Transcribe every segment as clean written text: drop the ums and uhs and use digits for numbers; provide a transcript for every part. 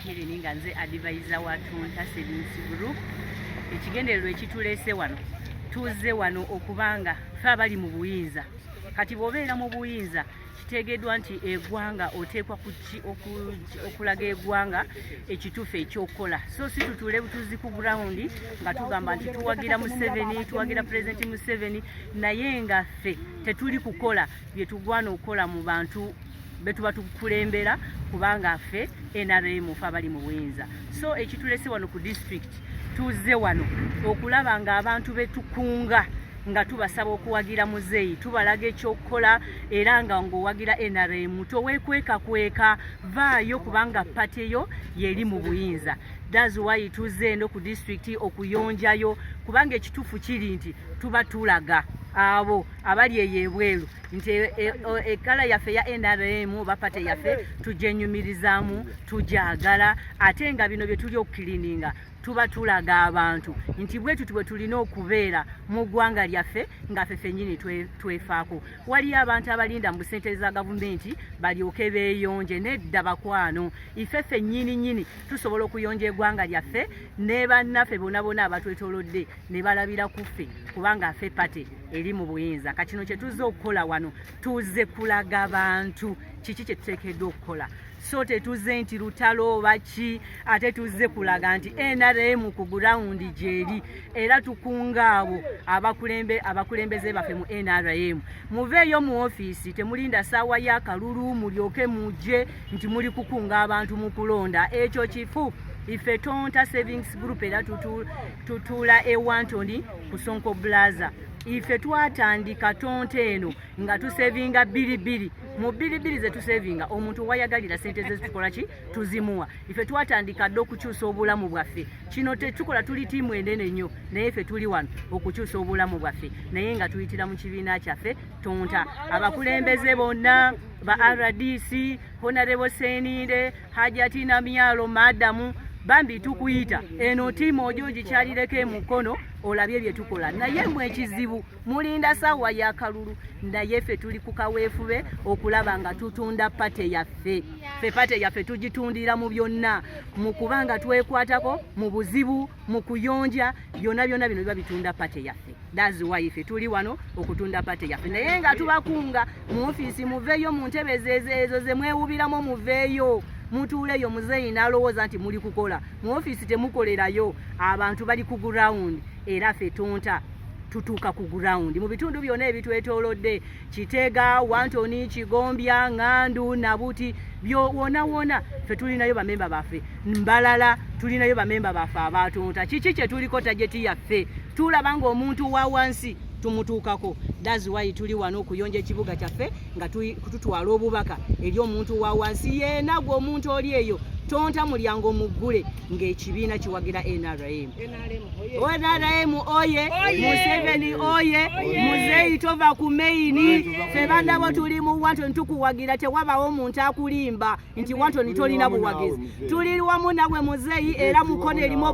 Helen nga nze advisor wa Tonta Savings Group. Ekigendererwa ekituleese wano tuzze wano okubanga ffe abali mu buyinza kati bw'obeera mu buyinza kitegeddwa nti eggwanga oteekwa okulaga eggwanga ekituufu ekyokukola so si tutuule butuzi ku gurawundi nga tugamba nti tuwagira Museveni tuwagira Pulezidenti Museveni naye nga ffe tetuli kukola bye tugwana okukola mu bantu betuba tukulembera kubanga ffe NRM ffe abali mu buyinza so ekitulese wano ku district tuzze wano okulaba nga abantu betukunga nga tubasaba okuwagira muzeeyi tubalaga ekyokukola era nga ng'owagira NRM toweekweka vaayo kubanga pateyo yeri mu buyinza. That's why tuzze eno ku district okuyonjayo kubanga ekituufu kiri nti tuba tulaga abo abali eyebweru nti ekala yaffe ya NRM oba pate yaffe tujenyumirizaamu tujagala ate nga bino bye tuli okukirininga tuba tulaga abantu nti bwetu bwe tulina okubeera mu ggwanga lyaffe nga ffe ffennyini twefaako. Waliyo abantu abalinda mu ssente za gavumenti balyoke beeyonje nedda bakwano iffe ffennyini tusobola okuyonja eggwanga lyaffe ne bannaffe bonna abatwetoolodde ne balabira ku ffe kubanga ffe pate eri mu buyinza. Kati kye tuzze okukola wano tuzze kulaga bantu kiki kye tuteekeddwa okukola so tetuzze nti lutalo oba ki ate tuzze kulaga nti NRM ku gurawundi gyeri era tukunga abo abakulembeze baffe mu NRM muveeyo mu ofiisi temulinda ssaawa y'akalulu mulyoke mujje nti muli kukunga abantu mu kulonda ekyo kifu. Ife Tonta Savings Group era tutuula e Wantoni ku Sonko Plaza. Ife twatandika Tonta eno nga tusevinga bbiri mu bbiri ze tusevinga omuntu wayagalira ssente ze tukola ki tuzimuwa. Ife twatandika dde okukyusa obulamu bwaffe kino tetukola tuli tiimu enene nnyo naye ife tuli wano okukyusa obulamu bwaffe naye nga tuyitira mu kibiina kyaffe Tonta. Abakulembeze bonna ba RDC Honorable Senire Hajati na Myalo Madamu bambi tukuyita eno tiimu ojo gikyalireko emukono olabye bye tukola naye mwe ekizibu mulinda ssaawa y'akalulu naye ffe tuli ku kaweefube okulaba nga tutunda pate yaffe. Ffe pate yaffe tugitundira mu byonna mu kubanga twekwatako mu buzibu mu kuyonja byonna bino biba bitunda pate yaffe. That's why ffe tuli wano okutunda pate yaffe naye nga tubakunga mu ofiisi muveeyo mu ntebe ezo ze mwewubiramu muveeyo mutuuleyo muzeeyi n'alowooza nti muli kukola mu ofiisi temukolerayo abantu bali ku ground era ffe Tonta tutuuka ku ground mu bitundu byonna ebitwetoolodde Kitega Wantoni Kigombya Ngandu Nabuti wona ffe tulinayo bamemba baffe Mbalala tulinayo bamemba baffe aba Tonta. Kiki kye tuliko tageti yaffe tulaba ng'omuntu wa wansi tumutuukako. That's why tuli wano okuyonja ekibuga kyaffe nga tutwala obubaka eri omuntu wa wansi yeena gwe omuntu oli eyo Tonta mulyango muggule ng'ekibiina kiwagira NRM oye Museveni oye muzeeyi tova ku maini ffe bandabo tuli mu Wantoni tukuwagira tewabawo omuntu akulimba nti Wantoni tolina buwagizi tuli wamu nagwe muzeeyi era Mukono erimu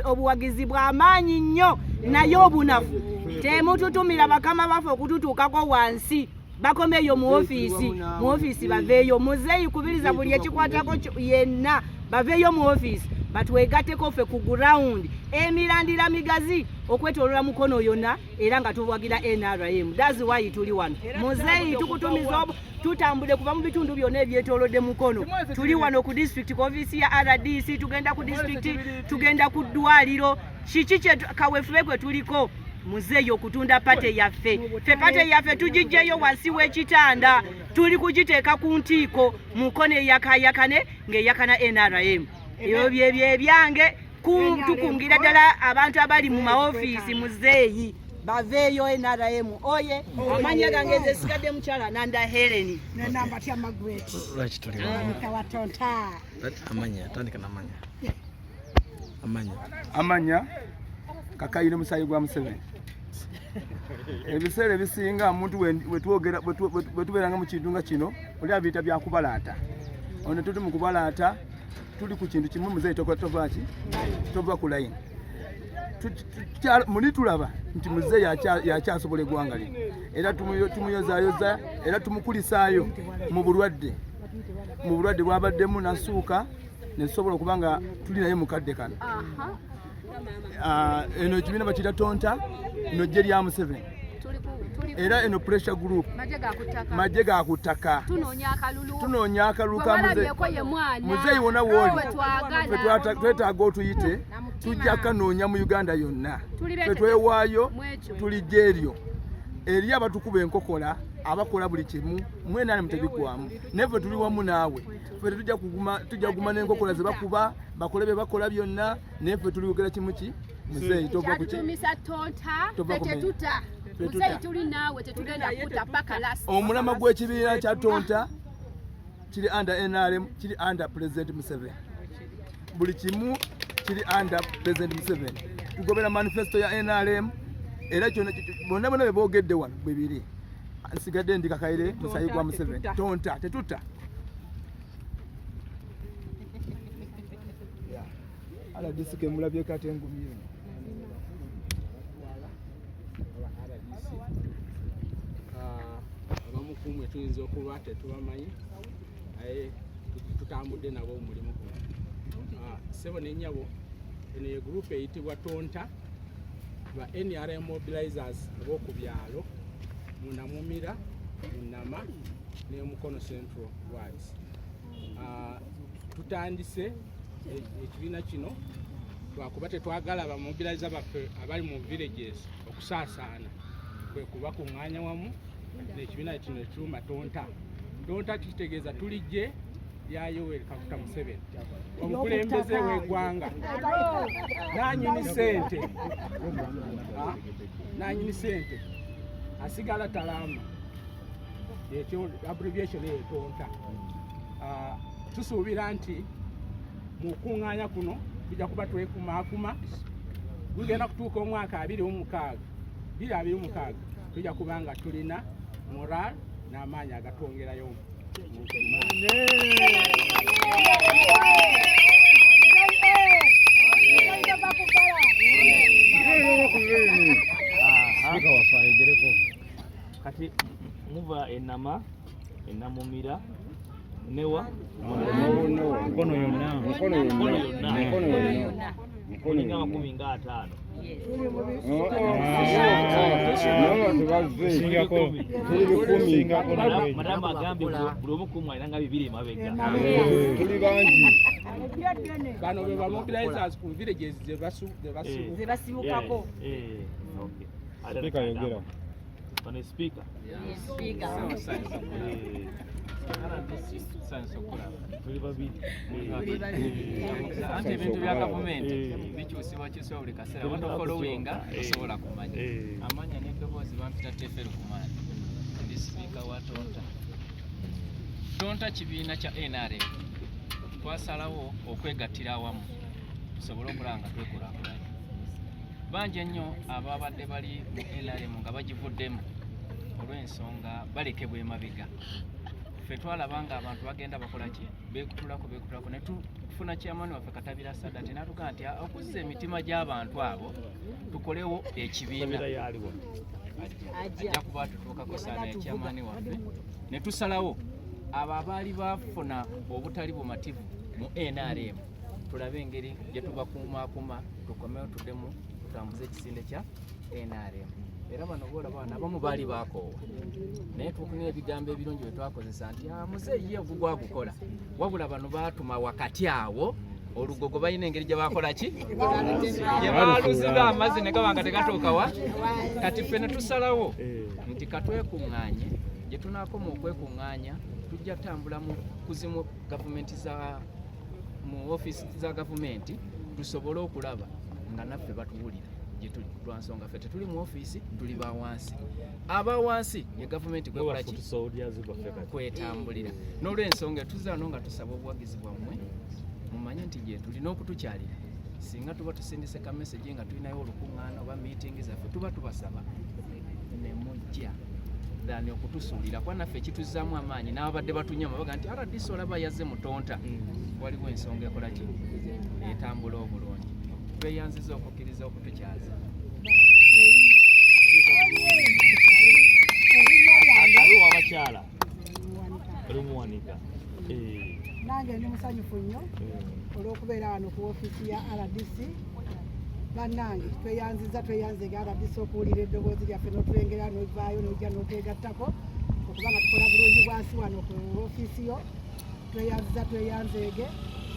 obuwagizi bw'amaanyi nnyo naye obunafu temututumira bakama baffe okututuukako wansi bakomeyo mu ofiisi baveeyo muzeeyi kubiriza buli ekikwatako yenna baveeyo mu ofiisi batwegatteko ffe ku gurawundi emirandira migazi okwetoolola Mukono yonna era nga tuwagira NRM. That's why tuli wano muzeeyi tukutumiza tutambule kuva mu bitundu byonna ebyetoolodde Mukono tuli wano ku district ku ofiisi ya RDC tugenda ku district tugenda ku ddwaliro kiki kye kaweefube kwe tuliko muzeeyi okutunda pate yaffe. Ffe pate yaffe tugijjeyo wansi w'ekitanda tuli kugiteeka ku ntiiko Mukono eyakayakane ng'eyakana NRM. Ebyo byebyange tukungira ddala abantu abali mu maofiisi muzeeyi baveeyo NRM oye amanya gange nze sigadde mukyala Nanda Helen namba tya Magret lwaki tuli wa Tonta amanya tandika amanya kakayire musayi gwa Museveni ebiseera ebisinga omuntu wetubeeranga mu kintu nga kino oli abiyita byakubalaata ono tuli mu kubalaata tuli ku kintu kimu muzeeyi tova ku layini muli tulaba nti muzeeyi yakyasobola eggwanga lino era tumuyozayoza era tumukulisaayo mu bulwadde bwabaddemu nasuuka nesobola okuba nga tuli naye mukadde kano. Eno ekibiina bakiyita Tonta, eno ggye lya Museveni. Era eno pressure group majje ga kutaka tunoonya akalulu ka muzeeyi wona wooli twetaaga otuyite tujja kanoonya mu Uganda yonna ffe twewaayo tulijja eryo eri abatukuba enkokola abakola buli kimu mwena mutebiggwamu naye ffe tuli wamu naawe ffe tujja kuguma n'enkokola ze bakuba bakole bye bakola byonna naye ffe tuliwogera kimu ki muzeeyi tova omulama gw'ekibiina kya Tonta kiri under NRM kiri under President Museveni buli kimu kiri under President Museveni tugobera manifesto ya NRM era kyonna bonna bwe boogedde wano bwe biri nsigadde ndi Kakaire musayi gwa Museveni Tonta tetutta ala disike mulabye kate ngumye abamukumwe tuyinza okuba tetubamanyi aye tutambudde nabo omulimu guno sebo nenyabo eno ye gurupu eyitibwa Tonta ba NRM mobilizers aboku byalo munamumira munama ne Mukono Central Wards tutandise ekibiina kino lwakuba tetwagala abamobilizer baffe abali mu villages okusaasaana kwe kubakuŋŋaanya wamu n'ekibiina kino ekiruma Tonta kitegeeza tulijje lya Yoweri Kaguta Museveni omukulembeze w'eggwanga nanyini sente asigala talama ekyo abbreviation eyo Tonta tusuubira nti mu kuŋŋaanya kuno tujja kuba twekumaakuma gugenda kutuuka omwaka 2026 tujja kuba nga tulina moral n'amaanyi agatwongerayo kati muva enama enamumira newa Mukono yonna Mukono 5 Madama agambye buli omu ku mwana nga 2 mabega tuli bangi bano be bamobilizers ku villages ze basibukako Speaker yogera bano speaker tuli babiri anti ebintu bya gavumenti bikyusibwa buli kaseera wano followinga osobola kumanya amanya n'eddoboozi bampita Tefero Kumanda ndi sipiika wa Tonta kibiina kya NRM twasalawo okwegattira awamu tusobole okulanga twekulaakulanya bangi ennyo ababadde bali mu NRM nga bagivuddemu olw'ensonga balekebwa emabega ffe twalaba nga abantu bagenda bakola ki beekutulako ne tufuna chairman waffe Katabira Sadaati n'atugamba nti okuzza emitima gy'abantu abo tukolewo ekibiina ajja kuba tutuukako saana ya chairman waffe ne tusalawo abo abaali bafuna obutali bumativu mu NRM tulabe engeri gye tubakuumaakuma tukomewo tuddemu tutambuze ekisinde kya NRM era bano boolaba abamu baali bakoowa naye tufunira ebigambo ebirungi bye twakozesa nti muzeeyi ye ogugwagukola wabula bano baatuma wakati awo olugogo balina engeri gye bakola ki gye baaluziba amazzi ne gaba nga tegatuukawa kati ffe ne tusalawo nti katwekuŋŋaanye gye tunaakoma okwekuŋŋaanya tujja tambula mu kuzimu gavumenti mu ofiisi za gavumenti tusobole okulaba nga naffe batuwulira gye tuli lwa nsonga ffe tetuli mu ofiisi tuli bawansi abawansi ye gavumenti kwekola ki kwetambulira n'olw'ensonga tuzano nga tusaba obuwagizi bwammwe mumanye nti gye tulina okutukyalira singa tuba tusindise ka message nga tulinayo olukuŋŋaana oba meeting zaffe tuba tubasaba ne mujja dani okutusuulira kwa naffe ekituzzaamu amaanyi n'ababadde batunyama baga nti RDC olaba yazze mu Tonta waliwo ensonga ekola ki etambula obulungi tweyanziza okukkiriza okutukyaza aliwo abakyala olumuwanika nange ndi musanyufu nnyo olw'okubeera wano ku ofiisi ya RDC. Bannange tweyanzega RDC okuwulira eddoboozi lyaffe n'otulengera n'ovaayo n'ojja n'otwegattako okubanga tukola bulungi bwansi wano ku ofiisi yo. Tweyanzeege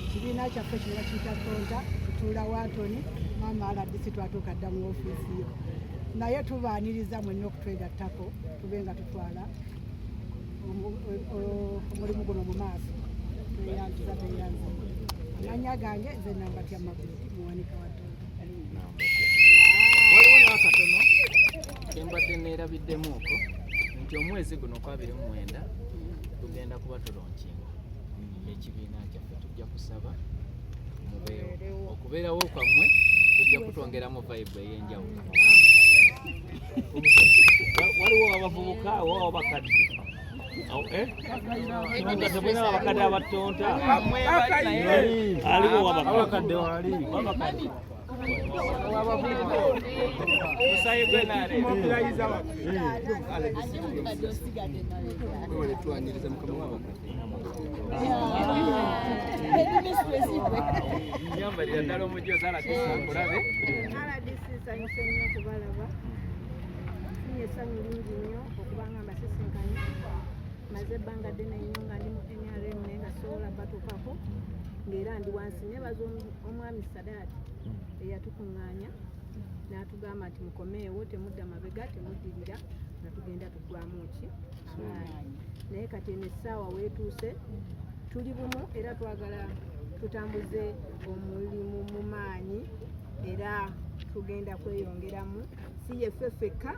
ekibiina kyaffe kino bakiyita Tonta, tutuula Wantoni, maama RDC twatuuka dda mu ofiisi yo. Naye tubaaniriza mwenna okutwegattako tube nga tutwala omulimu guno mu maaso. Tweyanziza. Amannya gange nze Nambatya Magweti, muwanika wa Tonta. Waliwo n'akatono kembadde neerabiddemuuko nti omwezi guno kwa 29 tugenda kuba tulonkinga ekibiina kyaffe. Tujja kusaba mubeewo, okubeerawo kwammwe tujja kutwongeramu vibe ey'enjawulo. Waliwo abavubuka waliwo abakadde tebulina abakadde abatonta aliwo abakadde wali Nyambalira ddala omujoozi alatesakulabe sanyuse nnyo okubalaba. Sinye essanyu lingi nnyo okubanga mbasisinkanye. Maze ebbanga ddene nnyo nga ndi mu NRM naye nga sobola batuukako ng'era ndi wansi. Nebaza omwami Sadaati eyatukuŋŋaanya n'atugamba nti mukomeewo, temudda mabega, temuddirira, nga tugenda tuggwamu ki amaanyi. Naye kati eno essaawa weetuuse tuli bumu era twagala tutambuze omulimu mu maanyi era tugenda kweyongeramu. Si yeffe ffekka,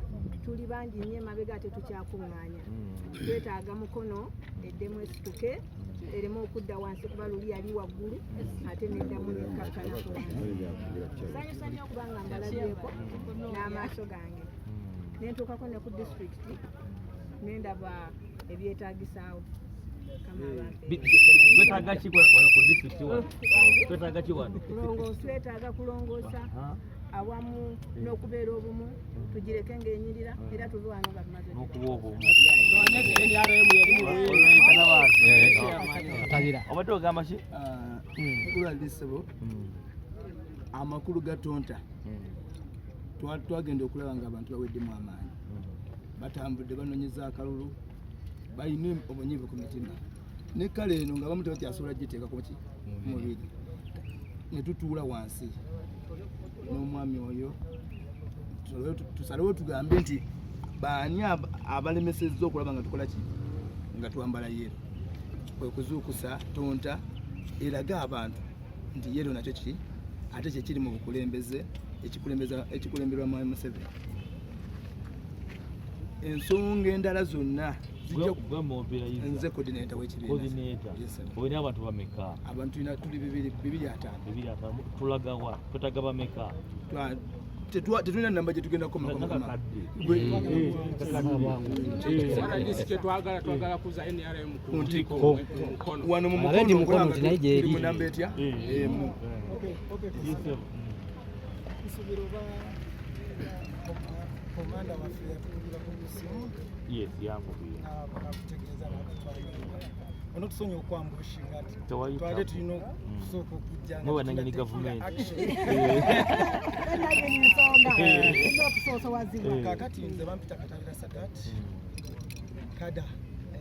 tuli bangi nnyo emabega ate tukyakuŋŋaanya. Twetaaga Mukono eddemu esituke ereme okudda wansi kuba luli yali waggulu ate neddamu nekkakkana ku wansi. Sanyusa nnyo okubanga mbalabyeko n'amaaso gange. Nentuukako ne ku disitulikiti nendaba ebyetaagisaawo. Twetaaga ki wano ku disitulikiti wano? Twetaaga ki wano? Twetaaga kulongoosa awamu n'okubeera obumu, tugireke ng'enyirira era tuve wano nga tumaze n'okuba obumu. Obadde ogamba ki? Kulwalisebo amakulu ga Tonta twagenda okulaba nga abantu baweddemu amaanyi, batambudde banoonyeza akalulu, balina obunyiivu ku mitima. Ne kale eno nga bamu tebakyasobola giteekako ki mubiri, ne tutuula wansi n'omwami oyo tusalewo tugambe nti baani abalemesezza okulaba nga tukola ki, nga twambala yero. Kwe kuzuukusa Tonta eraga abantu nti yero nakyo ki ate kyekiri mu bukulembeze ekikulemberwa mu Museveni. Ensonga endala zonna nze coordinator w'ekibiina. Olina abantu bameka? Abantu tuli 250. Tulagawa twetaaga bameka? Tetulina namba gye tugenda kukomakoma. Twagala kuza NRM ku ntiko wano mu Mukono tuli mu namba etya? Komanda waffe yatukulira ku musimu. Yes, yangu biyo. Nakutegeeza ono tusonye okwambushinga ati twale tulina okusooka okujja nga wananyini gavumenti. Kakati nze bampita Katabira Sadaati kada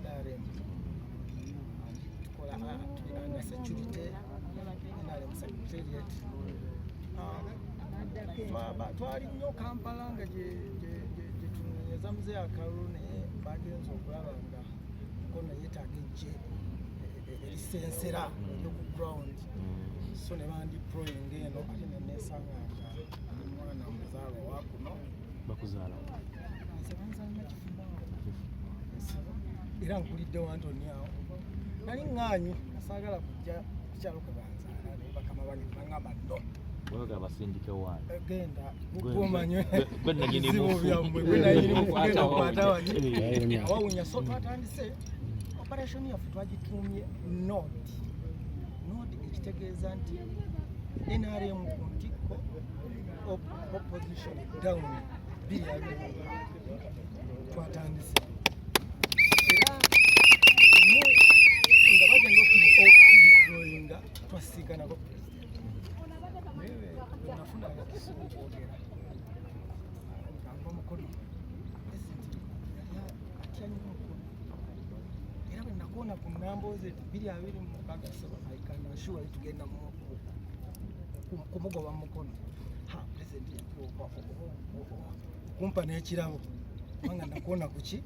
NRM tukola under security NRM secretariat. Twali nnyo Kampala nga gyetunyeza muze akalulu naye bagenza okulaba nga Mukono yeetaaga ejje erisensera eyoku ground, so ne bandiployinga eno ate neneesanga nga omwana muzaalwa wakuno bakuzaala banzalina kifuba era nkulidde Wantoni awo. Nali ŋŋaanyi nasaagala kujja kukyalo kwe banzaala naye bakama bange baŋŋamba no Myoga basindike wano. Genda gukomanye bizibu byammwe gwenayirimu kugenda kukwata wani awawunya. So twatandise operation yaffe twagituumye node ekitegeeza nti NRM ku ntikko opposition down biri twatandise era nga bagenda okubiri twasiganako nafuna akasimu kwogera ngamba Mukono atya nnyo Mukono era bwe nakoona ku ngambo ze 227 I can assure tugenda kumugoba Mukono president kumpa n'ekirabo kubanga nakoona kuki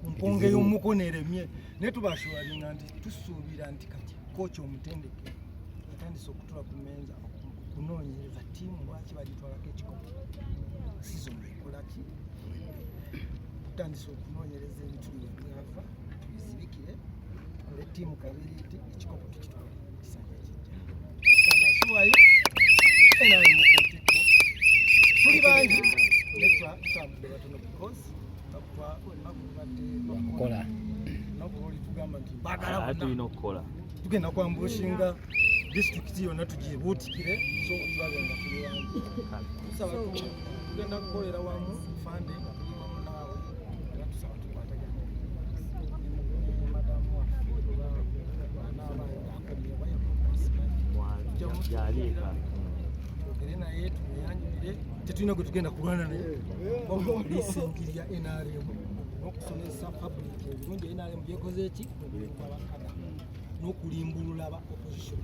mponge y'Omukono eremye naye tubashuwalinga nti tusuubira nti kati kocha omutendeke atandise okutula ku menza kunoonyereza ttiimu lwaki bagitwalako ekikopo sizoni ekolaki tutandise okunoonyereza ebituli webyava tubizibikire tukole ttiimu kabiriiti ekikopo tukitwale kisanja kijja amasuwayo enaali mukuntikko tuli bangi tutambudde batono because kola nakuoli tugamba nti bagala tulina okukola tugenda kwambushinga disitulikiti yonna tugyebuutikire so tulabe nga tuli wangi tusaba tugenda kukolera wamu fande nga tuli wamu naawe era tusaba tukwatagana madamu waffe n'abaanakomye yaliika twogere naye tumweyanjulire tetulina gwe tugenda kulwana naye lisingirya NRM n'okusomesa public ebirungi NRM byekoze eki abakada n'okulimbulula aba opposition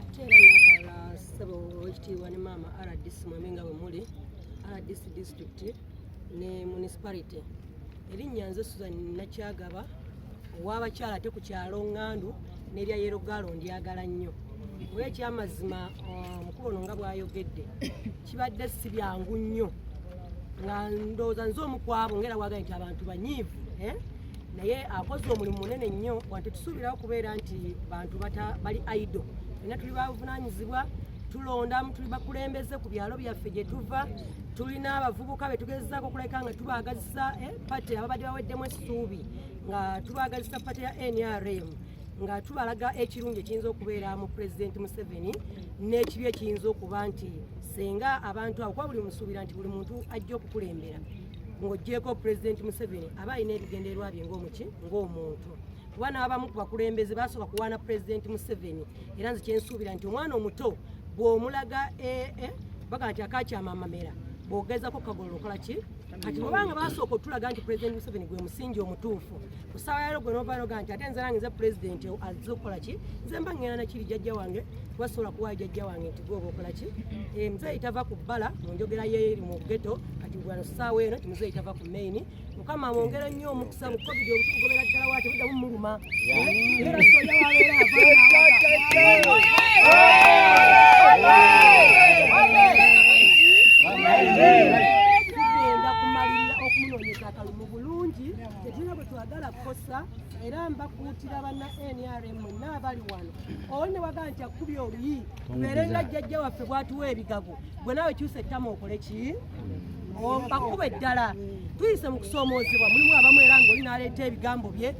ate era nakala ssebo ekitiibwa ne maama RDC mwembi nga bwe muli RDC district ne municipality erinnya nze Susan Nakyagaba ow'abakyala ate ku kyalo Ŋŋandu n'erya Yerogalo ndyagala nnyo olw'ekyamazima omukulu ono nga bw'ayogedde kibadde si byangu nnyo nga ndowooza nze omu ku abo ng'era bwagaye nti abantu banyiivu naye akoze omulimu munene nnyo wante tusuubirawo kubeera nti bantu bali aido era tuli bavunaanyizibwa tulondamu tuli bakulembeze ku byalo byaffe gye tuva tulina abavubuka be tugezezaako okuleka nga tubaagazisa pate ababadde baweddemu essuubi nga tubaagazisa pate ya NRM nga tubalaga ekirungi ekiyinza okubeera mu Pulezidenti Museveni n'ekibi ekiyinza okuba nti senga abantu abo kuba buli musuubira nti buli muntu ajja okukulembera ng'oggyeko Pulezidenti Museveni aba alina ebigendererwa bye ng'omuntu kuba n'abamu ku bakulembeze basooka kuwaana Pulezidenti Museveni era nze kyensuubira nti omwana omuto bw'omulaga baga nti akakyamamamera bw'ogezako kagolola okola ki kati obanga basooka otulaga nti Pulezidenti Museveni gwe musingi omutuufu ku ssaawa yalo gwe novaanoga nti ate nze nange nze Pulezidenti azze okukola ki nze mba ngenda nakiri jjajja wange tubasobola kuwaayo jjajja wange nti gwe oba okola ki muzeeyi tava ku bbala munjogera yeeri mu geto kati wano ssaawa eno ti muzeeyi tava ku maini mukama mwongera nnyo omukisa mu covid obutugobera ddala waati budda mumuluma era soja wabeera tugenda kumalirira okumunoonyeza akalumu bulungi tetulina bwe twagala kkosa era mbakuutira banna NRM n'abali wano oli ne wagaa nti akubye oluyi tubeere nga jjajja waffe bwatuwa ebigago gwe naawe kyusa ettama okole ki bakube ddala tuyise mu kusoomoozebwa mulimu abamu era ng'oli n'aleeta ebigambo bye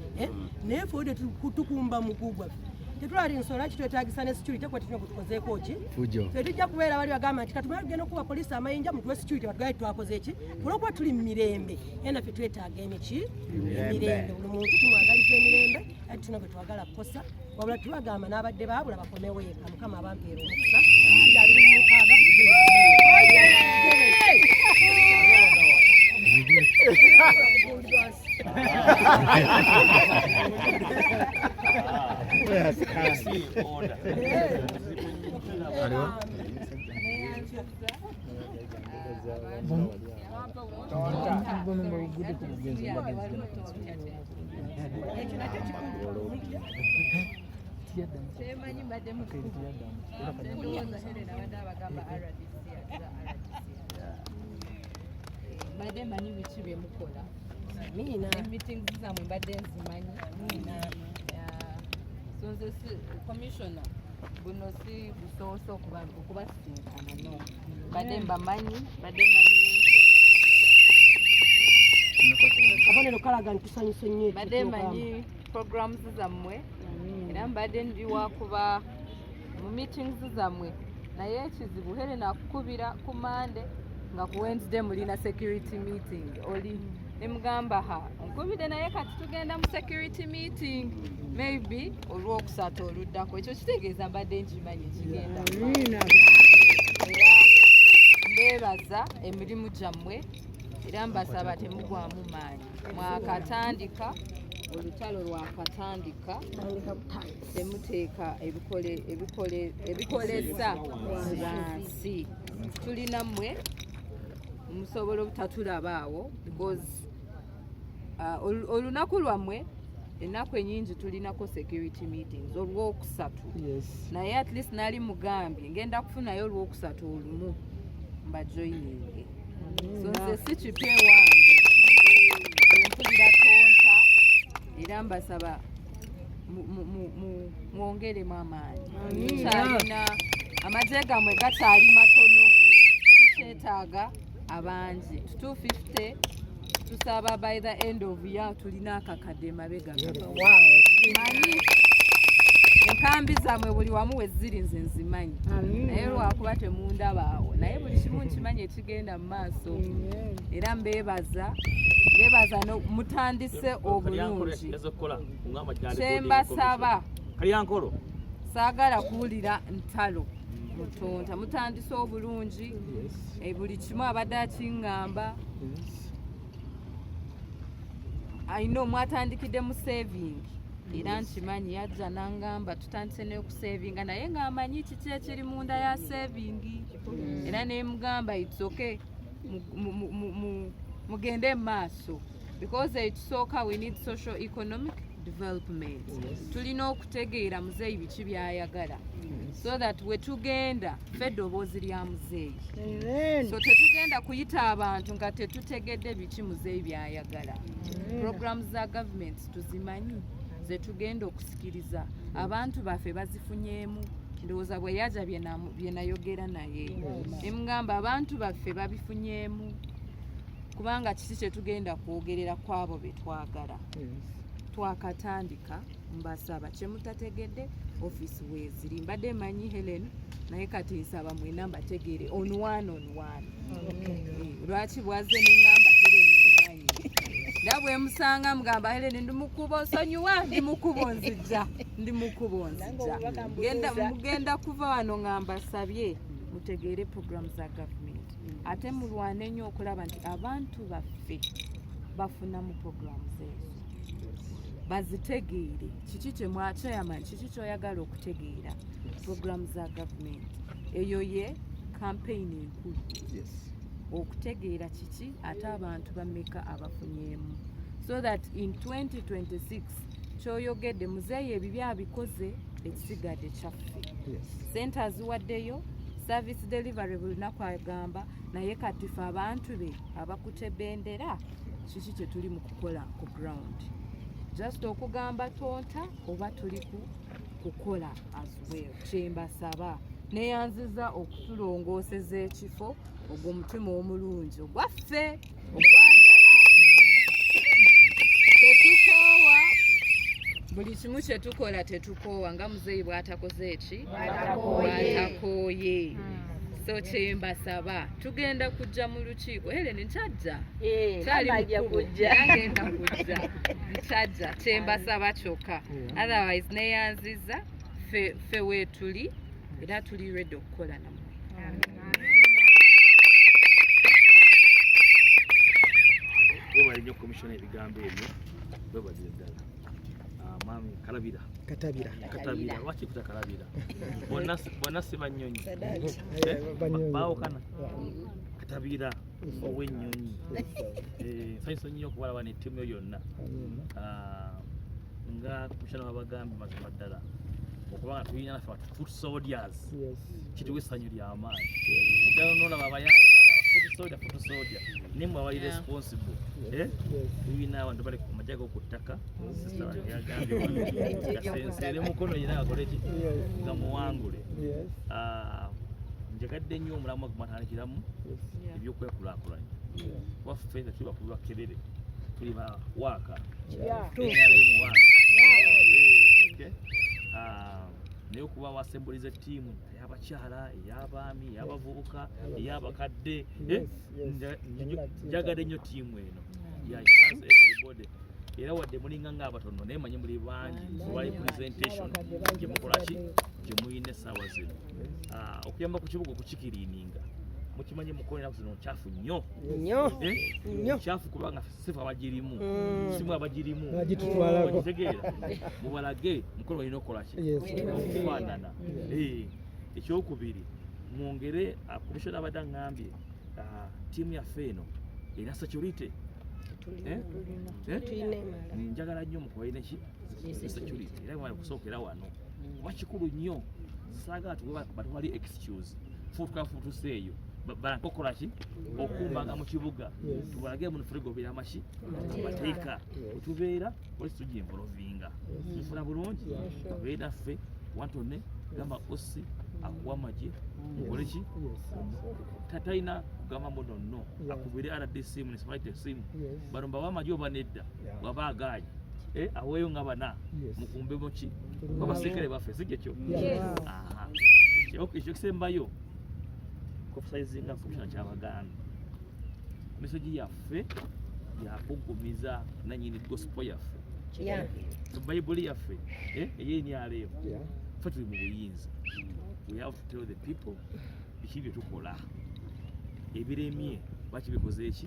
naye fe ode tukumba mugu gwaffe tetulali nsonga kitwetaagisa ne security kwe tulina kutukozeeko ki fe tujja kubeera bali bagamba nti katumala tugenda okuba poliisi amayinja mutuwe security batugaye twakoze ki olwokuba tuli mu mirembe era naffe twetaaga emiki emirembe buli muntu tumwagaliza emirembe ati tulina gwe twagala kukosa wabula tubagamba n'abadde baabula bakomewo eka mukama abampeera omukisa mbadde mmanyi biki bye mukola meetings zammwe mbadde nzimanyi so nze si commissiona buno si busoose okubasinkana no mbadde mbamanyi mbadde manyi abonero kalaga ntusanyuse nnyo mbadde manyi programs zammwe era mbadde ndiwa kuba mu meetings zammwe naye ekizibu Helena akukubira ku Monday nga ku Wednesday mulina security meeting oli nemugamba nkubidde naye kati tugenda mu security meeting maybe olwokusatu oluddako ekyo kitegeeza mbadde nkimanyi kigenda era mbeebaza emirimu gyammwe era mbasaba temugwamu maanyi mwakatandika olutalo lwakatandika temuteeka ebikoleza wansi tulina mmwe musobola obutatulabaawo because olunaku lwammwe ennaku enyingi tulinako security meetings olwokusatu naye at least nali mugambye ngenda kufunayo olwokusatu olumu mbajoyininge so nze si kipe wange empulira Tonta era mbasaba mwongeremu amaanyi tukyalina amagye gammwe gakyali matono tukyetaaga abangi 250 tusaba by the end of year tulina akakadde mabega manyi enkambi zammwe buli wamu we ziri nze nzimanyi naye lwakuba temundabaawo naye buli kimu nkimanyi ekigenda mu maaso era mbeebaza mutandise obulungi kyembasaba saagala kuwulira ntalo mu Tonta mutandise obulungi buli kimu abadde akiŋŋamba ayina mwatandikidde mu saving era nkimanyi yajja n'angamba tutandise n'okusavinga naye ng'amanyi kiki ekiri munda ya savingi era nemugamba itsoke mugende mu maaso because ekisooka we need social economic development tulina okutegeera muzeeyi biki byayagala so that we tugenda ffe eddoboozi lya muzeeyi so tetugenda kuyita abantu nga tetutegedde biki muzeeyi byayagala programs za government tuzimanyi ze tugenda okusikiriza abantu baffe bazifunyeemu ndowooza bwe yaja bye nayogera naye emugamba abantu baffe babifunyeemu kubanga kiki kye tugenda kwogerera ku abo be twagala twakatandika mbasaba kye mutategedde office weeziri mbadde manyi Helen naye kati nsaba mwena mbategeere on one lwaki bwaze neŋŋamba Helen mumanyi nga bwe musanga mugamba Helen ndi mukubo nsonyiwa ndi mukubo nzijja mugenda kuva wano ŋŋamba sabye mutegeere program za government ate mulwane nnyo okulaba nti abantu baffe bafuna mu programs ezo bazitegeere kiki kye mwakyayamanyi kiki kyoyagala okutegeera program za government eyo ye campaign enkulu okutegeera kiki ate abantu bameka abafunyeemu so that in 2026 kyoyogedde muzeeyi ebibyo abikoze ekisigadde kyaffe sente aziwaddeyo service delivery buli lunaku agamba naye kati ffe abantu be abakutte bendera kiki kye tuli mu kukola ku ground just okugamba Tonta oba tuli kukola as well kyembasaba neyanziza okutulongooseza ekifo ogw'omutima omulungi ogwaffe ogwagala tetukoowa buli kimu kye tukola tetukoowa nga muzeeyi bw'atakoze eki bw'atakooye so kyembasaba tugenda kujja mu lukiiko Helen nkyajja kyali agenda kujja nkyajja kyembasaba kyokka otherwise neyanziza ffe weetuli era tuli ready okukola nammwe webali nnyo komishona ebigambo ebyo webazire ddala mwami Katabira lwaki kuta Kalabira bonna si banyonyi baawukana Katabira ow'ennyonyi nsanyusa nnyo okubalaba n'ettiimu yo yonna nga komishona wabagambi mazima ddala okubanga tulina naffe foot soldiers kituwa essanyu ly'amaanyi nolaba abayaayi foot soldier nimwe abali responsible tulina abantu bali ku majja g'okuttaka yagambye Mukono yina akoleki nga muwangule njagadde nnyo omulamu gwatandikiramu ebyokwekulaakulanya waffe nga tuli bakulu bakerere tuli bawaaka naye okuba wasemboliza ettiimu ey'abakyala ey'abaami ey'abavubuka ey'abakadde njagadde nnyo ttiimu eno Yeah, as everybody. Era wadde mulinga ng'abatono naye manyi muli bangi olwa representation gye mukola ki gye muyina essaawa zino okuyamba ku kibuga okukikiriininga mukimanyi Mukono ennaku zino nkyafu nnyo nkyafu kubanga sifa abagirimu simu abagirimu okitegeera mubalage Mukono balina okukola ki okufaanana ekyokubiri mwongere komishona abadde aŋŋambye ttiimu yaffe eno erina security njagala nnyo mukubalina ki security era bamala okusookera wano kuba kikulu nnyo saagala batwali excuse futuseeyo balankokola ki okumbanga mu kibuga tubalage munufule gobeera amaki amateeka wetubeera polisi tugimvolovinga tufuna bulungi babeere naffe wantone gamba osi akuwa amagye mukole ki tatalina kugamba munono akubire RDC municipality simu bano mbawa amagye oba nedda bwaba agaayi aweeyo nga bana mukumbe muki babasekere baffe si kyekyo ekyo kisembayo kofusayizinga komishona kyabaganda mesogi yaffe yakugumiza nanyini gospel yaffe bayibuli yaffe ey'enyaleero ffe tuli mu buyinza we have to tell the people biki bye tukola ebiremye bakibikoze eki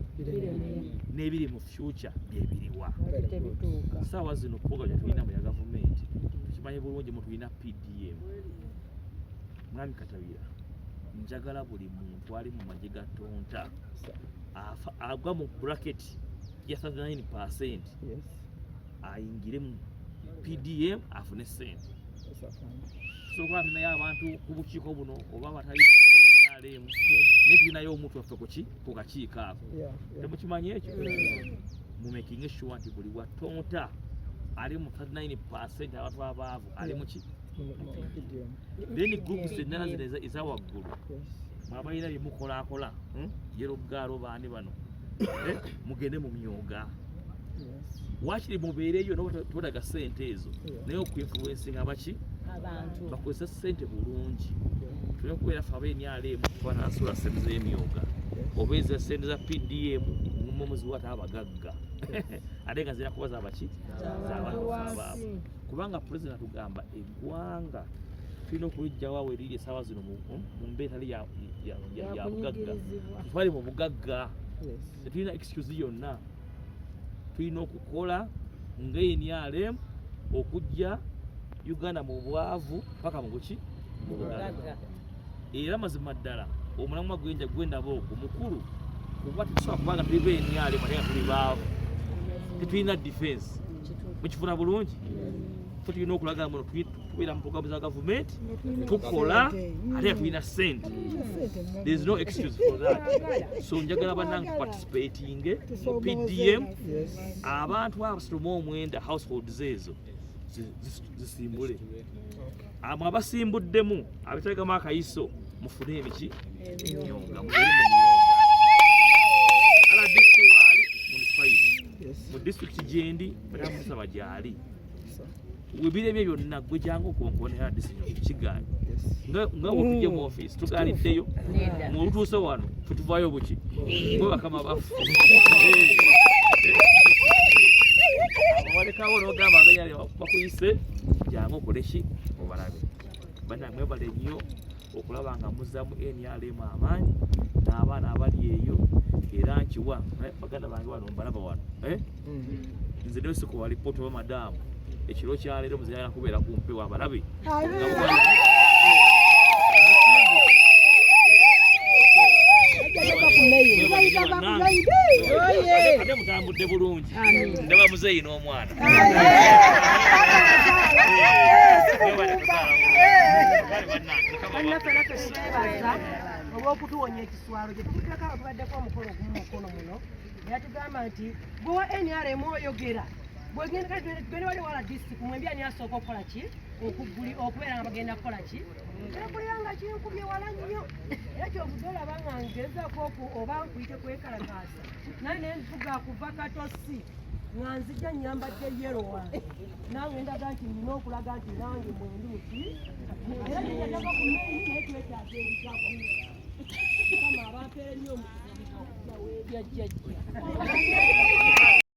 n'ebiri mu future byebiriwa saawa zino program gyetulina mu ya gavumenti tukimanyi bulungi mu tulina PDM mwami Katabira njagala buli muntu ali mu magye ga Tonta agwa mu bracket ya 39% ayingire mu PDM afune sente sokuba tunayo abantu ku bukiiko buno oba batali munyaleemu ne tulinayo omuntu waffe ku kakiiko ako temukimanyi ekyo mumaking sure nti buli wa Tonta ali mu 39% abantu abaavu ali muki then groups endala zino ezawaggulu mwabalina bye mukolaakola lyobwavu baani bano mugende mu Myoga wakiri mubeereyo nobodaga ssente ezo naye okwefuwensinga abaki bakozesa ssente bulungi tulina okubeera ffe ab'enyaleemu twanasula ssente z'emyoga obeeza ssente za PDM mumuziwata abagagga ate nga zirina kuba zabaki zabantu abaavu kubanga pulezidenti atugamba eggwanga tulina okulijjawo awo eriri essaawa zino mu mbeera tali ya bugagga tutwale mu bugagga tetulina excuse yonna tulina okukola ng'enyaleemu okujja Uganda mu bwavu paka mu buki era mazima ddala omulamwa gwendaba ogwo mukulu kuba tusobola kubanga tuli b'enyaleemu ate nga tuli baavu tetulina defense mukifuna bulungi ffe tulina okulaga muno tubeera mu programu za gavumenti tukola ate nga tulina ssente. There is no excuse for that. So njagala bannange participating mu PDM abantu abasoma omwenda households ezo zisimbule amwe abasimbuddemu abitegamu akayiso mufune emiki Myoga mu district gyendi batamusaba gyali webiremye byonna gwe jangu okonkonera decision kigaanyi nga bwetujje mu office tugaaniddeyo mutuuse wano tutuvaayo buki mwe bakama bafu walekawo n'ogamba abenyale bakuyise jangu okoleki obalabe bannange mwebale nnyo okulaba nga muzzamu NRM amaanyi n'abaana abali eyo era nkiwa baganda bange wano mbalaba wano nze nyo sikuwa lipoota oba madamu ekiro kyaleero muzirana kubeera kumpewa abalabe ate mutambudde bulungi ndaba muzeeyi n'omwana olw'okutuwonya ekiswalo gye tukirako abatubaddeko omukolo gumu mukono muno era tugamba nti gwewa NRM oyogera bwegende wali wala district mwembi ani asooka okukola ki okubeera nga bagenda kukola ki era kuliranga kinkubye wala nnyo era kyovudde olaba nga ngezaako oba nkuyite kwekalakaasa naye nenvuga kuva katosi nga nzijja nyambadde yero wange nange ndaga nti nina okulaga nti nange mwendi muki era nyeyataka ku maini naye twetaaga ebikako kama abampeera nnyo omukuza okujja weebyajjajja